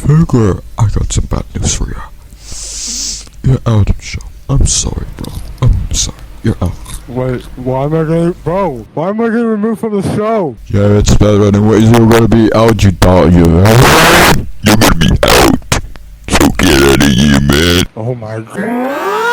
Figure, I got some bad news for you. You're out of the show. I'm sorry, bro. I'm sorry. You're out. Wait, why am I getting removed from the show? Yeah, it's better anyways. You're gonna be out, you thought you were. You're gonna be out. So get out of here, man. Oh my god.